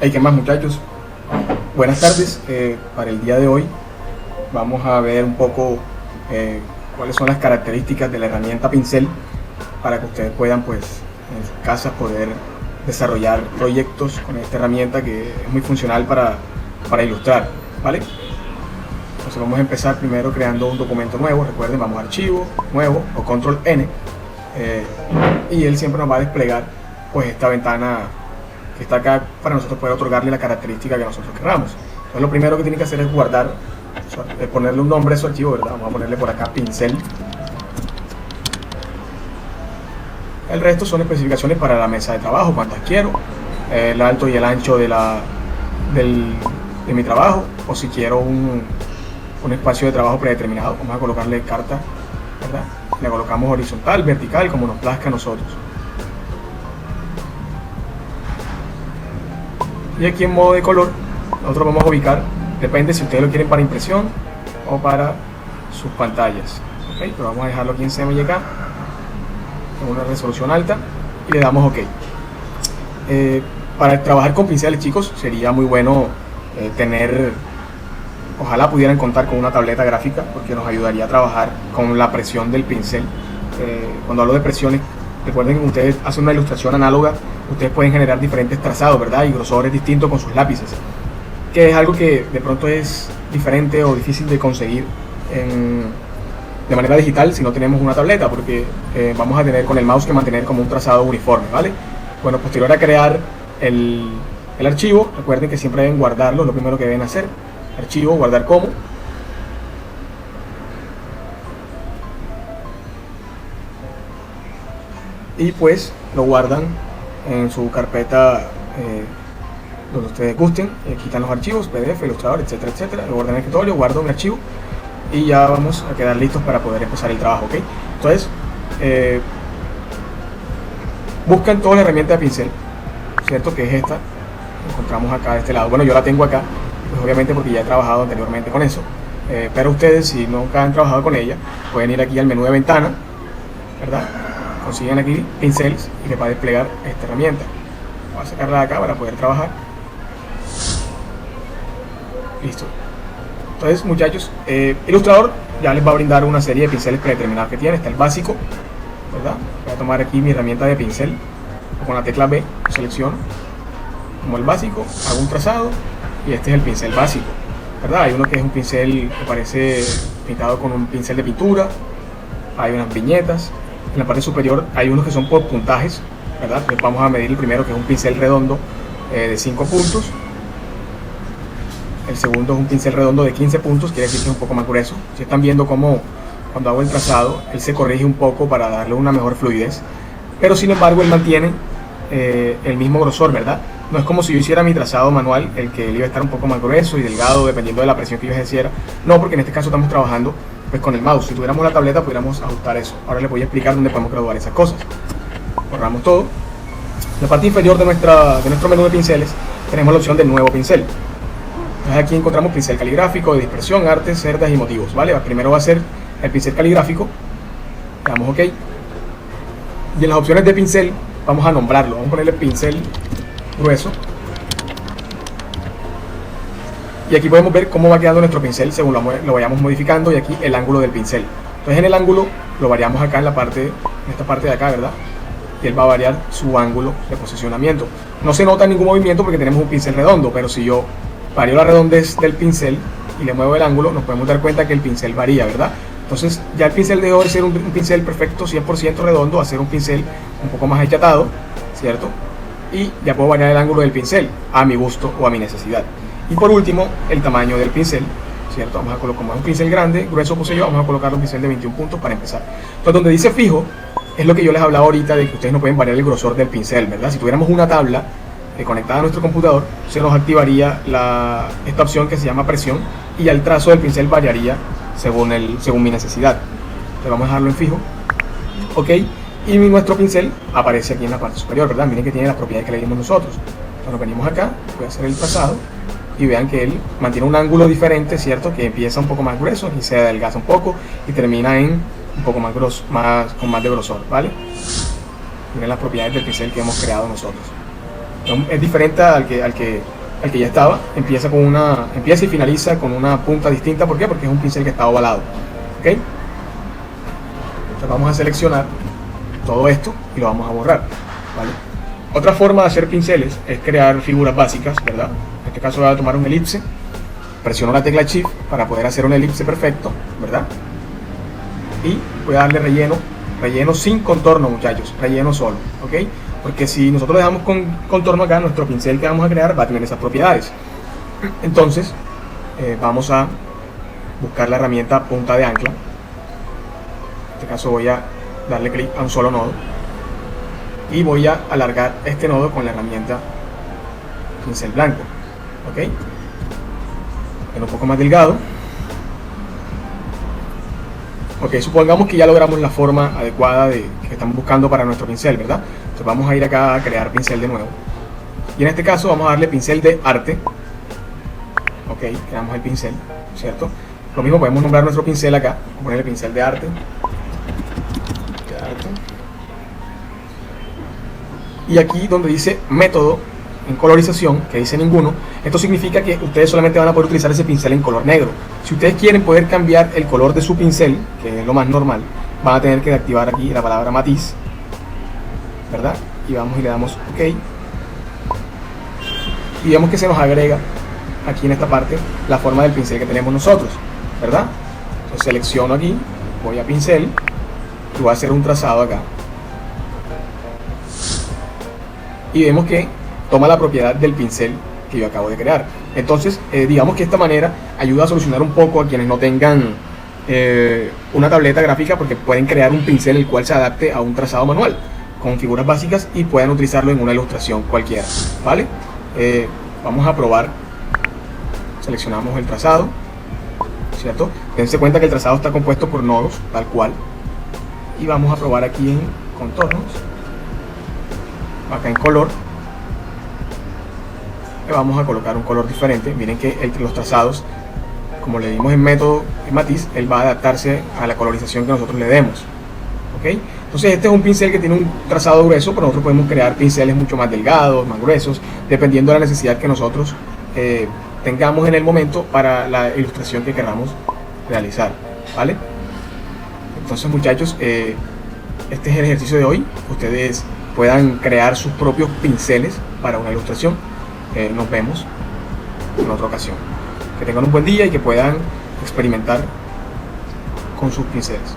Hey, ¿qué más, muchachos? Buenas tardes. Para el día de hoy vamos a ver un poco cuáles son las características de la herramienta pincel para que ustedes puedan, pues, en sus casas poder desarrollar proyectos con esta herramienta que es muy funcional para ilustrar, ¿vale? Entonces vamos a empezar primero creando un documento nuevo. Recuerden, vamos a archivo, nuevo o control N, y él siempre nos va a desplegar pues esta ventana que está acá para nosotros poder otorgarle la característica que nosotros queramos. Entonces lo primero que tiene que hacer es guardar, ponerle un nombre a su archivo, ¿verdad? Vamos a ponerle por acá pincel. El resto son especificaciones para la mesa de trabajo, cuántas quiero, el alto y el ancho de mi trabajo, o si quiero un espacio de trabajo predeterminado. Vamos a colocarle carta, ¿verdad? Le colocamos horizontal, vertical, como nos plazca a nosotros. Y aquí en modo de color nosotros vamos a ubicar, depende si ustedes lo quieren para impresión o para sus pantallas, ¿okay? Pero vamos a dejarlo aquí en CMYK con una resolución alta y le damos OK. Para trabajar con pinceles, chicos, sería muy bueno ojalá pudieran contar con una tableta gráfica, porque nos ayudaría a trabajar con la presión del pincel. Cuando hablo de presiones, recuerden que ustedes hacen una ilustración análoga, ustedes pueden generar diferentes trazados, ¿verdad? Y grosores distintos con sus lápices, que es algo que de pronto es diferente o difícil de conseguir de manera digital si no tenemos una tableta, porque vamos a tener con el mouse que mantener como un trazado uniforme, ¿vale? Bueno, posterior a crear el archivo, recuerden que siempre deben guardarlo, lo primero que deben hacer, archivo, guardar como. Y pues lo guardan en su carpeta donde ustedes gusten. Aquí están los archivos, PDF, Illustrator, etcétera, etcétera. Lo guardan en el escritorio, guardo un archivo y ya vamos a quedar listos para poder empezar el trabajo, ¿ok? Entonces, buscan toda la herramienta de pincel, ¿cierto? Que es esta. Encontramos acá de este lado. Bueno, yo la tengo acá, pues obviamente porque ya he trabajado anteriormente con eso. Pero ustedes, si nunca han trabajado con ella, pueden ir aquí al menú de ventana, ¿verdad? Consiguen aquí pinceles y les va a desplegar esta herramienta. Voy a sacarla de acá para poder trabajar. Listo. Entonces, muchachos, Illustrator ya les va a brindar una serie de pinceles predeterminados que tiene. Está el básico, ¿verdad? Voy a tomar aquí mi herramienta de pincel, con la tecla B selecciono como el básico, hago un trazado y este es el pincel básico, ¿verdad? Hay uno que es un pincel que parece pintado con un pincel de pintura, hay unas viñetas. En la parte superior hay unos que son por puntajes, ¿verdad? Entonces vamos a medir el primero, que es un pincel redondo de 5 puntos. El segundo es un pincel redondo de 15 puntos, quiere decir que es un poco más grueso. Si están viendo cómo cuando hago el trazado, él se corrige un poco para darle una mejor fluidez. Pero sin embargo, él mantiene el mismo grosor, ¿verdad? No es como si yo hiciera mi trazado manual, el que él iba a estar un poco más grueso y delgado, dependiendo de la presión que yo ejerciera. No, porque en este caso estamos trabajando pues con el mouse. Si tuviéramos la tableta pudiéramos ajustar eso. Ahora les voy a explicar dónde podemos graduar esas cosas. Borramos todo. En la parte inferior de nuestro menú de pinceles tenemos la opción de nuevo pincel. Entonces aquí encontramos pincel caligráfico, de dispersión, artes, cerdas y motivos, ¿vale? Primero va a ser el pincel caligráfico. Le damos OK. Y en las opciones de pincel vamos a nombrarlo. Vamos a ponerle pincel grueso. Y aquí podemos ver cómo va quedando nuestro pincel según lo vayamos modificando, y aquí el ángulo del pincel. Entonces en el ángulo lo variamos acá en esta parte de acá, ¿verdad? Y él va a variar su ángulo de posicionamiento. No se nota ningún movimiento porque tenemos un pincel redondo, pero si yo varío la redondez del pincel y le muevo el ángulo, nos podemos dar cuenta que el pincel varía, ¿verdad? Entonces ya el pincel dejó de ser un pincel perfecto 100% redondo a ser un pincel un poco más achatado, ¿cierto? Y ya puedo variar el ángulo del pincel a mi gusto o a mi necesidad. Y por último, el tamaño del pincel, ¿cierto? Vamos a colocar un pincel grande, grueso puse yo, vamos a colocar un pincel de 21 puntos para empezar. Entonces donde dice fijo, es lo que yo les hablaba ahorita de que ustedes no pueden variar el grosor del pincel, ¿verdad? Si tuviéramos una tabla conectada a nuestro computador, se nos activaría esta opción que se llama presión, y ya el trazo del pincel variaría según mi necesidad. Entonces vamos a dejarlo en fijo, OK, y nuestro pincel aparece aquí en la parte superior, ¿verdad? Miren que tiene las propiedades que le dimos nosotros. Entonces nos venimos acá, voy a hacer el trazado, y vean que él mantiene un ángulo diferente, ¿cierto? Que empieza un poco más grueso y se adelgaza un poco y termina en un poco más grosso, con más de grosor, ¿vale? Miren las propiedades del pincel que hemos creado nosotros. Es diferente al que ya estaba. Empieza y finaliza con una punta distinta. ¿Por qué? Porque es un pincel que está ovalado. ¿Ok? Entonces vamos a seleccionar todo esto y lo vamos a borrar, ¿vale? Otra forma de hacer pinceles es crear figuras básicas, ¿verdad? En este caso voy a tomar un elipse, presiono la tecla Shift para poder hacer un elipse perfecto, ¿verdad? Y voy a darle relleno sin contorno, muchachos, relleno solo, ¿ok? Porque si nosotros le damos con contorno acá, nuestro pincel que vamos a crear va a tener esas propiedades. Entonces vamos a buscar la herramienta punta de ancla. En este caso voy a darle clic a un solo nodo y voy a alargar este nodo con la herramienta pincel blanco. ¿Ok? Es un poco más delgado. Ok, supongamos que ya logramos la forma adecuada que estamos buscando para nuestro pincel, ¿verdad? Entonces vamos a ir acá a crear pincel de nuevo. Y en este caso vamos a darle pincel de arte. Ok, creamos el pincel, ¿cierto? Lo mismo podemos nombrar nuestro pincel acá, ponerle pincel de arte. Y aquí donde dice método en colorización, que dice ninguno, esto significa que ustedes solamente van a poder utilizar ese pincel en color negro. Si ustedes quieren poder cambiar el color de su pincel, que es lo más normal, van a tener que activar aquí la palabra matiz, ¿verdad? Y vamos y le damos OK. Y vemos que se nos agrega aquí en esta parte la forma del pincel que tenemos nosotros, ¿verdad? Entonces selecciono aquí, voy a pincel y voy a hacer un trazado acá. Y vemos que toma la propiedad del pincel que yo acabo de crear. Entonces, digamos que esta manera ayuda a solucionar un poco a quienes no tengan una tableta gráfica, porque pueden crear un pincel el cual se adapte a un trazado manual con figuras básicas y puedan utilizarlo en una ilustración cualquiera, ¿vale? Vamos a probar. Seleccionamos el trazado, ¿cierto? Dense cuenta que el trazado está compuesto por nodos, tal cual. Y vamos a probar aquí en contornos, acá en color. Le vamos a colocar un color diferente. Miren que entre los trazados, como le dimos en método y matiz, él va a adaptarse a la colorización que nosotros le demos. ¿Ok? Entonces este es un pincel que tiene un trazado grueso, pero nosotros podemos crear pinceles mucho más delgados, más gruesos, dependiendo de la necesidad que nosotros tengamos en el momento para la ilustración que queramos realizar, ¿vale? Entonces, muchachos, este es el ejercicio de hoy. Ustedes puedan crear sus propios pinceles para una ilustración. Nos vemos en otra ocasión. Que tengan un buen día y que puedan experimentar con sus pinceles.